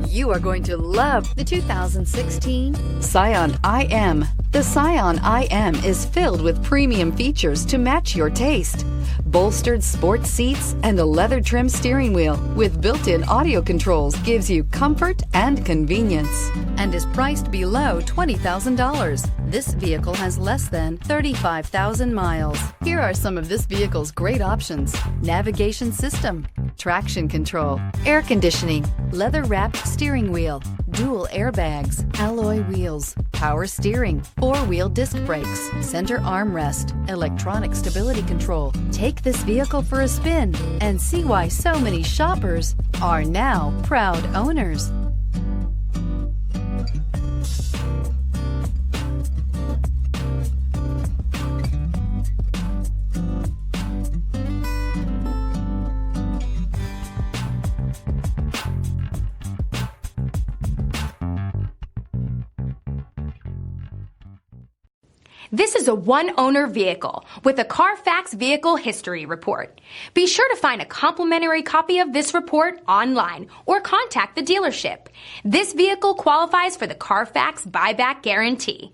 You are going to love the 2016 Scion IM. The Scion IM is filled with premium features to match your taste. Bolstered sports seats and a leather-trimmed steering wheel with built-in audio controls gives you comfort and convenience and is priced below $20,000. This vehicle has less than 35,000 miles. Here are some of this vehicle's great options: navigation system, traction control, air conditioning, leather-wrapped steering wheel, dual airbags, alloy wheels, power steering, four-wheel disc brakes, center armrest, electronic stability control. Take this vehicle for a spin and see why so many shoppers are now proud owners. This is a one-owner vehicle with a Carfax Vehicle History Report. Be sure to find a complimentary copy of this report online or contact the dealership. This vehicle qualifies for the Carfax Buyback Guarantee.